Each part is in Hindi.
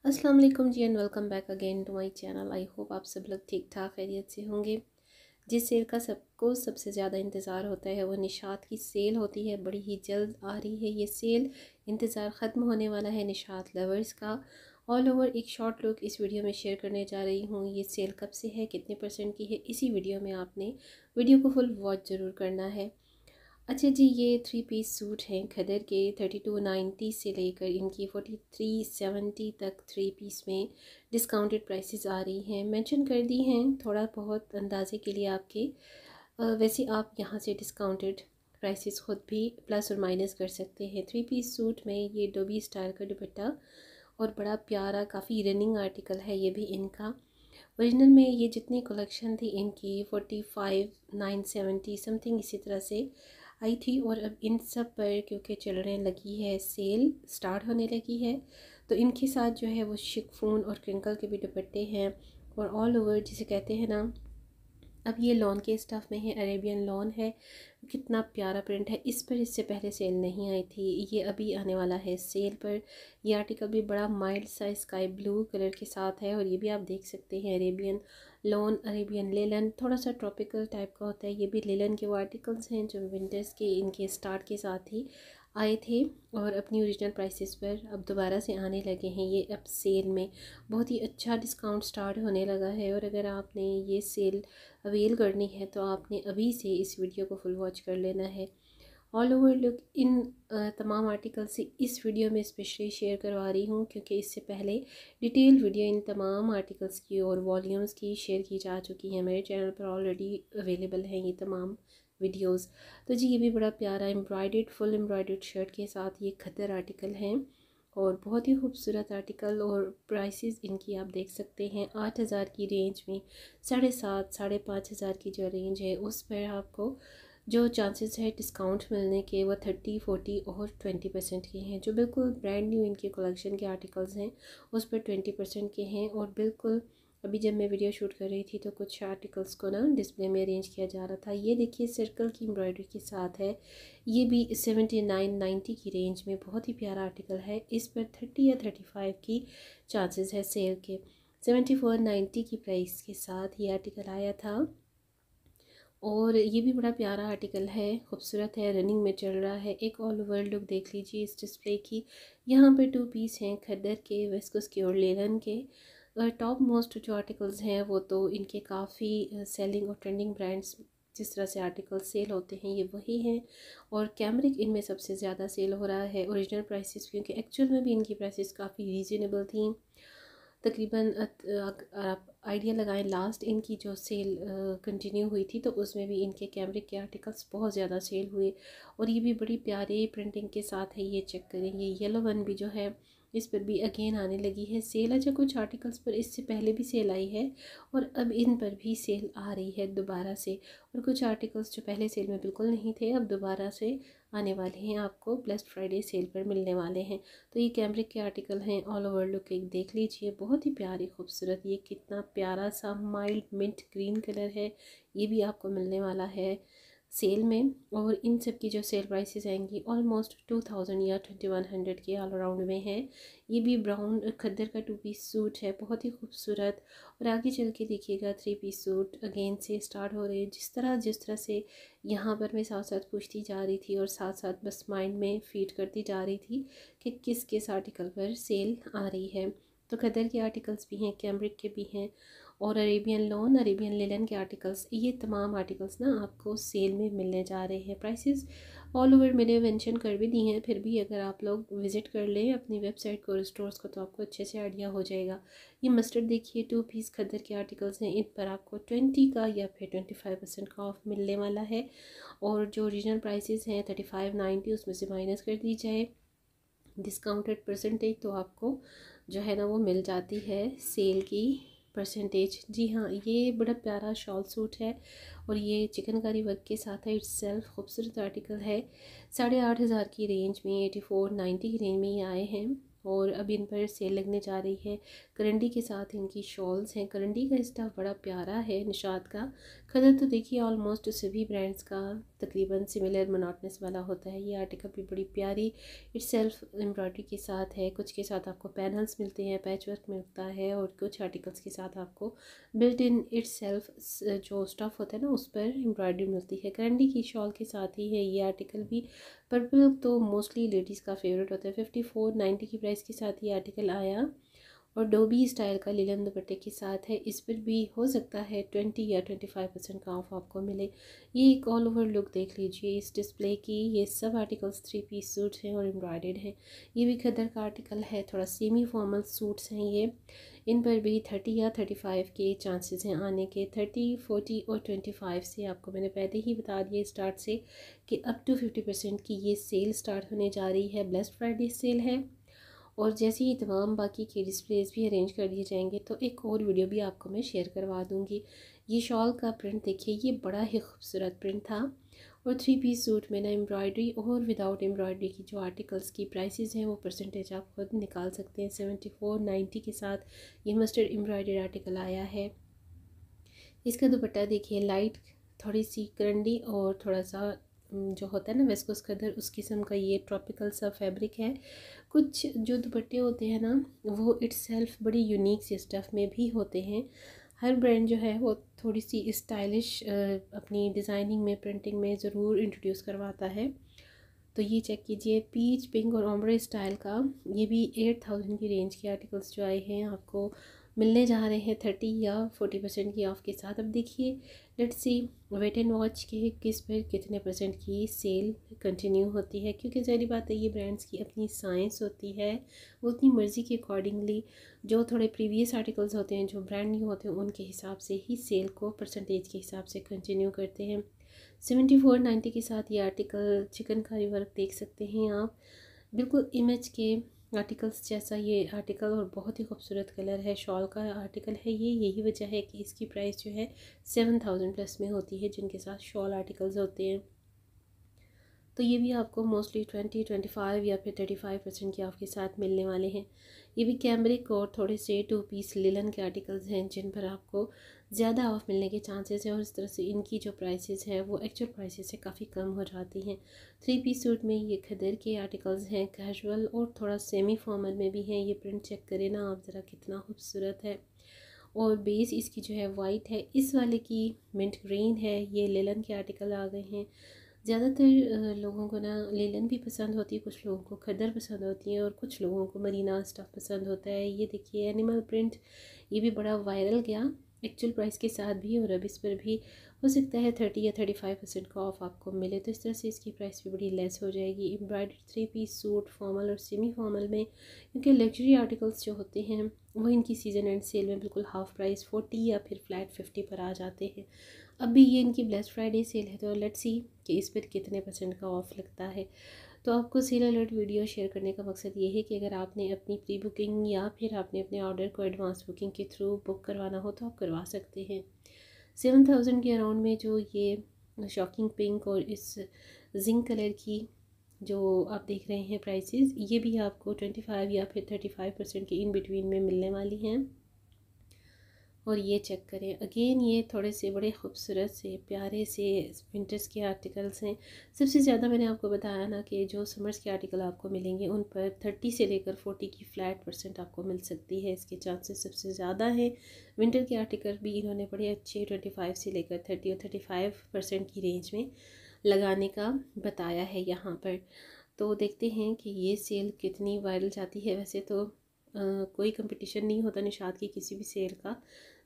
अस्सलाम वालेकुम जी and welcome back again to my channel. I hope आप सब लोग ठीक ठाक खैरियत से होंगे। जिस सेल का सबको सबसे ज़्यादा इंतज़ार होता है वो निशात की सेल होती है। बड़ी ही जल्द आ रही है ये सेल, इंतज़ार ख़त्म होने वाला है निशात लवर्स का। ऑल ओवर एक शॉर्ट लुक इस वीडियो में शेयर करने जा रही हूँ। ये सेल कब से है, कितने % की है, इसी वीडियो में आपने वीडियो को फुल वॉच ज़रूर करना है। अच्छा जी, ये 3 पीस सूट हैं खदर के। 3290 से लेकर इनकी 4370 तक 3 पीस में डिस्काउंटेड प्राइसेस आ रही हैं, मेंशन कर दी हैं थोड़ा बहुत अंदाजे के लिए आपके। वैसे आप यहाँ से डिस्काउंटेड प्राइसेस खुद भी प्लस और माइनस कर सकते हैं। 3 पीस सूट में ये डोबी स्टाइल का दुपट्टा और बड़ा प्यारा काफ़ी रनिंग आर्टिकल है ये भी इनका। ओरिजिनल में ये जितनी कलेक्शन थी इनकी 45,970 समथिंग इसी तरह से आई थी, और अब इन सब पर क्योंकि चलने लगी है सेल, स्टार्ट होने लगी है, तो इनके साथ जो है वो शिफॉन और क्रिंकल के भी दुपट्टे हैं। और ऑल ओवर जिसे कहते हैं ना, अब ये लॉन के स्टफ़ में है, अरेबियन लॉन है। कितना प्यारा प्रिंट है इस पर, इससे पहले सेल नहीं आई थी, ये अभी आने वाला है सेल पर। ये आर्टिकल भी बड़ा माइल्ड सा स्काई ब्लू कलर के साथ है, और ये भी आप देख सकते हैं अरेबियन लॉन, अरेबियन लेलन, थोड़ा सा ट्रॉपिकल टाइप का होता है। ये भी लेलन के वो आर्टिकल्स हैं जो विंटर्स के इनके स्टार्ट के साथ ही आए थे और अपनी ओरिजिनल प्राइसेस पर अब दोबारा से आने लगे हैं। ये अब सेल में बहुत ही अच्छा डिस्काउंट स्टार्ट होने लगा है, और अगर आपने ये सेल अवेल करनी है तो आपने अभी से इस वीडियो को फुल वॉच कर लेना है। ऑल ओवर लुक इन तमाम आर्टिकल से इस वीडियो में स्पेशली शेयर करवा रही हूँ, क्योंकि इससे पहले डिटेल वीडियो इन तमाम आर्टिकल्स की और वॉल्यूम्स की शेयर की जा चुकी है। मेरे चैनल पर ऑलरेडी अवेलेबल हैं ये तमाम वीडियोस। तो जी, ये भी बड़ा प्यारा एम्ब्रॉयडर्ड, फुल एम्ब्रॉयडर्ड शर्ट के साथ ये खद्दर आर्टिकल हैं, और बहुत ही खूबसूरत आर्टिकल। और प्राइसेस इनकी आप देख सकते हैं 8,000 की रेंज में, 7,500 5,500 की जो रेंज है उस पर आपको जो चांसेस है डिस्काउंट मिलने के वो 30, 40 और 20% के हैं। जो बिल्कुल ब्रांड न्यू इनके कलेक्शन के आर्टिकल्स हैं उस पर 20% के हैं। और बिल्कुल अभी जब मैं वीडियो शूट कर रही थी तो कुछ आर्टिकल्स को ना डिस्प्ले में अरेंज किया जा रहा था। ये देखिए सर्कल की एम्ब्रॉयडरी के साथ है, ये भी 7990 की रेंज में बहुत ही प्यारा आर्टिकल है। इस पर 30 या 35 की चांसेस है सेल के। 7490 की प्राइस के साथ ये आर्टिकल आया था, और ये भी बड़ा प्यारा आर्टिकल है, खूबसूरत है, रनिंग में चल रहा है। एक ऑल ओवर लुक देख लीजिए इस डिस्प्ले की। यहाँ पे 2 पीस हैं खद्दर के, वेस्कोस के और लेलन के। टॉप मोस्ट जो आर्टिकल्स हैं वो तो इनके काफ़ी सेलिंग और ट्रेंडिंग ब्रांड्स जिस तरह से आर्टिकल सेल होते हैं ये वही हैं, और कैमरिक इनमें सबसे ज़्यादा सेल हो रहा है ओरिजिनल प्राइसेस, क्योंकि एक्चुअल में भी इनकी प्राइसेस काफ़ी रीज़नेबल थी। तकरीबन आप आइडिया लगाएं, लास्ट इनकी जो सेल कंटिन्यू हुई थी तो उसमें भी इनके कैमरे के आर्टिकल्स बहुत ज़्यादा सेल हुए, और ये भी बड़ी प्यारे प्रिंटिंग के साथ है। ये चेक करें, ये येलो वन भी जो है इस पर भी अगेन आने लगी है सेल। अच्छा, कुछ आर्टिकल्स पर इससे पहले भी सेल आई है और अब इन पर भी सेल आ रही है दोबारा से, और कुछ आर्टिकल्स जो पहले सेल में बिल्कुल नहीं थे अब दोबारा से आने वाले हैं, आपको ब्लेस्ड फ्राइडे सेल पर मिलने वाले हैं। तो ये कैमरिक के आर्टिकल हैं। ऑल ओवर लुक एक देख लीजिए, बहुत ही प्यारी खूबसूरत, ये कितना प्यारा सा माइल्ड मिंट ग्रीन कलर है, ये भी आपको मिलने वाला है सेल में। और इन सब की जो सेल प्राइसेस आएंगी ऑलमोस्ट 2000 या 2100 के ऑल अराउंड में है। ये भी ब्राउन खद्दर का 2 पीस सूट है, बहुत ही खूबसूरत। और आगे चल के देखिएगा 3 पीस सूट अगेन से स्टार्ट हो रहे हैं। जिस तरह से यहाँ पर मैं साथ साथ पूछती जा रही थी और साथ साथ बस माइंड में फीड करती जा रही थी कि किस किस आर्टिकल पर सेल आ रही है। तो खद्दर के आर्टिकल्स भी हैं, कैमरिक के भी हैं, और अरेबियन लॉन, अरेबियन लेलन के आर्टिकल्स, ये तमाम आर्टिकल्स ना आपको सेल में मिलने जा रहे हैं। प्राइसेस ऑल ओवर मैंने मेंशन कर भी दी हैं, फिर भी अगर आप लोग विज़िट कर लें अपनी वेबसाइट को, स्टोर्स को, तो आपको अच्छे से आइडिया हो जाएगा। ये मस्टर्ड देखिए 2 पीस खद्दर के आर्टिकल्स हैं, इन पर आपको 20 का या फिर 25% का ऑफ मिलने वाला है। और जो ओरिजिनल प्राइसेस हैं 3590 उसमें से माइनस कर दी जाए डिस्काउंटेड परसेंटेज, तो आपको जो है ना वो मिल जाती है सेल की परसेंटेज। जी हाँ, ये बड़ा प्यारा शॉल सूट है और ये चिकनकारी वर्क के साथ है। इट्स सेल्फ खूबसूरत आर्टिकल है। 8,500 की रेंज में, 8490 की रेंज में ये आए हैं, और अब इन पर सेल लगने जा रही है। करंडी के साथ इनकी शॉल्स हैं। करंडी का स्टफ़ बड़ा प्यारा है निशात का। खदर तो देखिए ऑलमोस्ट सभी ब्रांड्स का तकरीबन सिमिलर मोनोटोनस वाला होता है। ये आर्टिकल भी बड़ी प्यारी इटसेल्फ एम्ब्रॉयडरी के साथ है। कुछ के साथ आपको पैनल्स मिलते हैं, पैच वर्क मिलता है, और कुछ आर्टिकल्स के साथ आपको बिल्ट इन इटसेल्फ जो स्टफ़ होता है ना उस पर एम्ब्रॉयडरी मिलती है। करंडी की शॉल के साथ ही है ये आर्टिकल भी। पर्पल तो मोस्टली लेडीज़ का फेवरेट होता है। 5490 की प्राइस के साथ ये आर्टिकल आया, और डोबी स्टाइल का लिलन दुपट्टे के साथ है। इस पर भी हो सकता है 20 या 25% का ऑफ आपको मिले। ये एक ऑल ओवर लुक देख लीजिए इस डिस्प्ले की। ये सब आर्टिकल्स 3 पीस सूट्स हैं और एम्ब्रॉयडर्ड हैं। ये भी खद्दर का आर्टिकल है, थोड़ा सेमी फॉर्मल सूट्स हैं ये। इन पर भी 30 या 35 के चांसेस हैं आने के। 30, 40 और 25 से आपको मैंने पहले ही बता दिया स्टार्ट से कि अप टू 50% की ये सेल स्टार्ट होने जा रही है। ब्लेस्ड फ्राइडे सेल है, और जैसे ही तमाम बाकी के डिस्प्लेस भी अरेंज कर दिए जाएंगे तो एक और वीडियो भी आपको मैं शेयर करवा दूँगी। ये शॉल का प्रिंट देखिए, ये बड़ा ही खूबसूरत प्रिंट था। और 3 पीस सूट में ना एम्ब्रॉयडरी और विदाउट एम्ब्रॉयडरी की जो आर्टिकल्स की प्राइसेस हैं वो परसेंटेज आप खुद निकाल सकते हैं। 7490 के साथ ये मस्टर्ड एम्ब्रॉयडरी आर्टिकल आया है। इसका दुपट्टा देखिए, लाइट थोड़ी सी करंडी और थोड़ा सा जो होता है ना वेस्कोस खद्दर, उस किस्म का ये ट्रॉपिकल सा फैब्रिक है। कुछ जो दुपट्टे होते हैं ना वो इटसेल्फ बड़ी यूनिक सी स्टफ़ में भी होते हैं। हर ब्रांड जो है वो थोड़ी सी स्टाइलिश अपनी डिज़ाइनिंग में, प्रिंटिंग में ज़रूर इंट्रोड्यूस करवाता है। तो ये चेक कीजिए, पीच पिंक और ओम्ब्रे स्टाइल का। ये भी 8000 की रेंज के आर्टिकल्स जो आए हैं आपको मिलने जा रहे हैं 30 या 40% की ऑफ़ के साथ। अब देखिए, let's see wait and watch के किस पर कितने परसेंट की सेल कंटिन्यू होती है, क्योंकि ज़ाहिर बात है ये ब्रांड्स की अपनी साइंस होती है। वो अपनी मर्ज़ी के अकॉर्डिंगली जो थोड़े प्रीवियस आर्टिकल्स होते हैं, जो ब्रांड न्यू होते हैं, उनके हिसाब से ही सेल को परसेंटेज के हिसाब से कंटिन्यू करते हैं। 7490 के साथ ये आर्टिकल चिकनकारी वर्क देख सकते हैं आप, बिल्कुल इमेज के आर्टिकल्स जैसा ये आर्टिकल, और बहुत ही खूबसूरत कलर है। शॉल का आर्टिकल है ये, यही वजह है कि इसकी प्राइस जो है 7000 प्लस में होती है जिनके साथ शॉल आर्टिकल्स होते हैं। तो ये भी आपको मोस्टली 20, 25 या फिर 35% के ऑफ के साथ मिलने वाले हैं। ये भी कैमरिक और थोड़े से 2 पीस लिलन के आर्टिकल्स हैं जिन पर आपको ज़्यादा ऑफ मिलने के चांसेस हैं, और इस तरह से इनकी जो प्राइसेस हैं वो एक्चुअल प्राइसेस से काफ़ी कम हो जाती हैं। 3 पीस सूट में ये खद्दर के आर्टिकल्स हैं, कैजुअल और थोड़ा सेमी फॉर्मल में भी हैं। ये प्रिंट चेक करें ना आप ज़रा, कितना खूबसूरत है। और बेस इसकी जो है वाइट है, इस वाले की मिंट ग्रीन है। ये लेलन के आर्टिकल आ गए हैं। ज़्यादातर लोगों को ना लेलन भी पसंद होती है, कुछ लोगों को खद्दर पसंद होती है, और कुछ लोगों को मरीना स्टफ़ पसंद होता है। ये देखिए एनिमल प्रिंट, ये भी बड़ा वायरल गया एक्चुअल प्राइस के साथ भी, और अब इस पर भी हो सकता है 30 या 35% का ऑफ आपको मिले। तो इस तरह से इसकी प्राइस भी बड़ी लेस हो जाएगी। एम्ब्रॉयडर्ड 3 पीस सूट फॉर्मल और सेमी फॉर्मल में, क्योंकि लग्जरी आर्टिकल्स जो होते हैं वो इनकी सीज़न एंड सेल में बिल्कुल हाफ़ प्राइस 40 या फिर फ्लैट 50 पर आ जाते हैं। अभी ये इनकी ब्लेस्ड फ्राइडे सेल है, तो लेट्स सी कि इस पर कितने परसेंट का ऑफ़ लगता है। तो आपको सेल अलर्ट वीडियो शेयर करने का मकसद ये है कि अगर आपने अपनी प्री बुकिंग या फिर आपने अपने ऑर्डर को एडवांस बुकिंग के थ्रू बुक करवाना हो तो आप करवा सकते हैं। 7000 के अराउंड में जो ये शॉकिंग पिंक और इस जिंक कलर की जो आप देख रहे हैं प्राइसेस, ये भी आपको 25 या फिर 35% के इन बिटवीन में मिलने वाली हैं। और ये चेक करें अगेन, ये थोड़े से बड़े खूबसूरत से प्यारे से विंटर्स के आर्टिकल्स हैं। सबसे ज़्यादा मैंने आपको बताया ना कि जो समर्स के आर्टिकल आपको मिलेंगे उन पर 30 से लेकर 40 की फ्लैट परसेंट आपको मिल सकती है, इसके चांसेस सबसे ज़्यादा हैं। विंटर के आर्टिकल भी इन्होंने बड़े अच्छे 25 से लेकर 30 और 35% की रेंज में लगाने का बताया है यहाँ पर। तो देखते हैं कि ये सेल कितनी वायरल जाती है। वैसे तो कोई कंपटीशन नहीं होता निशात की किसी भी सेल का।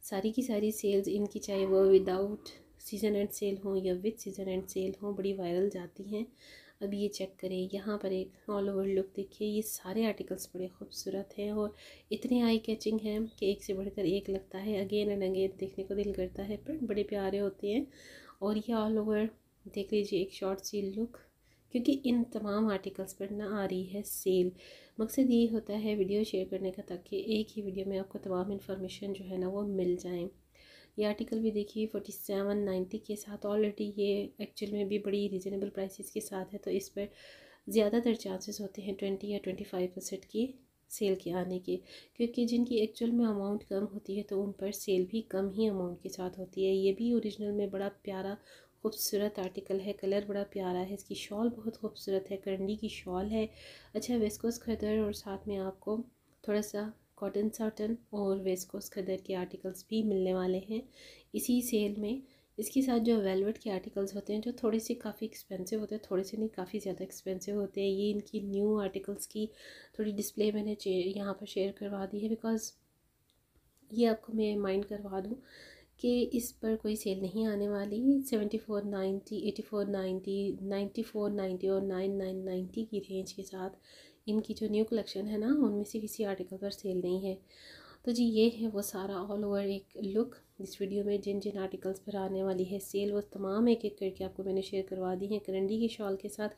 सारी की सारी सेल्स इनकी, चाहे वो विदाउट सीज़न एंड सेल हो या विद सीज़न एंड सेल हो, बड़ी वायरल जाती हैं। अब ये चेक करें, यहाँ पर एक ऑल ओवर लुक देखिए। ये सारे आर्टिकल्स बड़े खूबसूरत हैं और इतने आई कैचिंग हैं कि एक से बढ़कर एक लगता है। अगेन एंड अगेन देखने को दिल करता है, प्रिंट बड़े प्यारे होते हैं। और ये ऑल ओवर देख लीजिए एक शॉर्ट सी लुक, क्योंकि इन तमाम आर्टिकल्स पर ना आ रही है सेल। मकसद ये होता है वीडियो शेयर करने का ताकि एक ही वीडियो में आपको तमाम इन्फॉर्मेशन जो है ना वो मिल जाए। ये आर्टिकल भी देखिए 4790 के साथ, ऑलरेडी ये एक्चुअल में भी बड़ी रीज़नेबल प्राइसेस के साथ है। तो इस पर ज़्यादातर चांसेस होते हैं 20 या 25% की सेल के आने के, क्योंकि जिनकी एक्चुअल में अमाउंट कम होती है तो उन पर सेल भी कम ही अमाउंट के साथ होती है। ये भी ओरिजिनल में बड़ा प्यारा खूबसूरत आर्टिकल है, कलर बड़ा प्यारा है, इसकी शॉल बहुत खूबसूरत है, करंडी की शॉल है। अच्छा वेस्कोस खदर और साथ में आपको थोड़ा सा कॉटन साटन और वेस्कोस खदर के आर्टिकल्स भी मिलने वाले हैं इसी सेल में। इसके साथ जो वेलवेट के आर्टिकल्स होते हैं जो थोड़े से काफ़ी एक्सपेंसिव होते हैं, थोड़े से नहीं काफ़ी ज़्यादा एक्सपेंसिव होते हैं, ये इनकी न्यू आर्टिकल्स की थोड़ी डिस्प्ले मैंने यहाँ पर शेयर करवा दी है, बिकॉज़ ये आपको मैं माइंड करवा दूँ कि इस पर कोई सेल नहीं आने वाली। 7490, 8490, 9490 और 9990 की रेंज के साथ इनकी जो न्यू कलेक्शन है ना, उनमें से किसी आर्टिकल पर सेल नहीं है। तो जी ये है वो सारा ऑल ओवर एक लुक। इस वीडियो में जिन जिन आर्टिकल्स पर आने वाली है सेल, वो तमाम एक एक करके आपको मैंने शेयर करवा दी है। करंडी की शॉल के साथ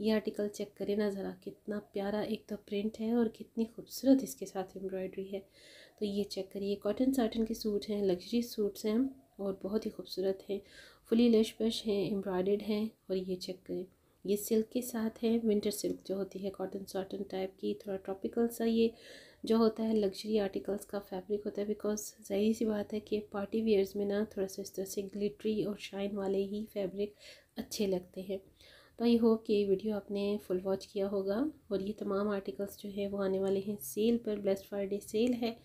ये आर्टिकल चेक करें ना ज़रा, कितना प्यारा एक तो प्रिंट है और कितनी खूबसूरत इसके साथ एम्ब्रॉयडरी है। तो ये चेक करिए, कॉटन साटन के सूट हैं, लग्जरी सूट्स हैं और बहुत ही खूबसूरत हैं, फुली लेश बश हैं, एम्ब्रॉयडर्ड हैं। और ये चेक करें, ये सिल्क के साथ है, विंटर सिल्क जो होती है कॉटन साटन टाइप की, थोड़ा ट्रॉपिकल सा ये जो होता है लग्जरी आर्टिकल्स का फैब्रिक होता है। बिकॉज ज़ाहिर सी बात है कि पार्टी वेयर्स में ना थोड़ा सा इस तरह से ग्लिटरी और शाइन वाले ही फैब्रिक अच्छे लगते हैं। तो आई होप कि ये वीडियो आपने फुल वॉच किया होगा। और ये तमाम आर्टिकल्स जो है वो आने वाले हैं सेल पर, ब्लेस्ड फ्राइडे सेल है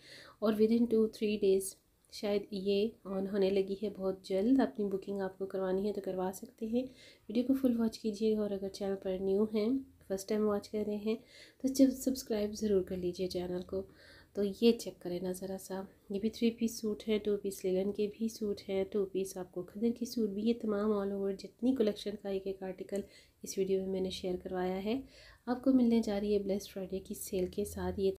और विद इन 2-3 डेज़ शायद ये ऑन होने लगी है बहुत जल्द। अपनी बुकिंग आपको करवानी है तो करवा सकते हैं। वीडियो को फुल वॉच कीजिएगा और अगर चैनल पर न्यू हैं, फर्स्ट टाइम वॉच कर रहे हैं, तो जब सब्सक्राइब ज़रूर कर लीजिए चैनल को। तो ये चेक करें ना ज़रा सा, ये भी 3 पीस सूट है, 2 पीस लिलन के भी सूट है, 2 पीस आपको खदर की सूट भी। ये तमाम ऑल ओवर जितनी कलेक्शन का एक एक आर्टिकल इस वीडियो में मैंने शेयर करवाया है आपको मिलने जा रही है ब्लेस्ड फ्राइडे की सेल के साथ। ये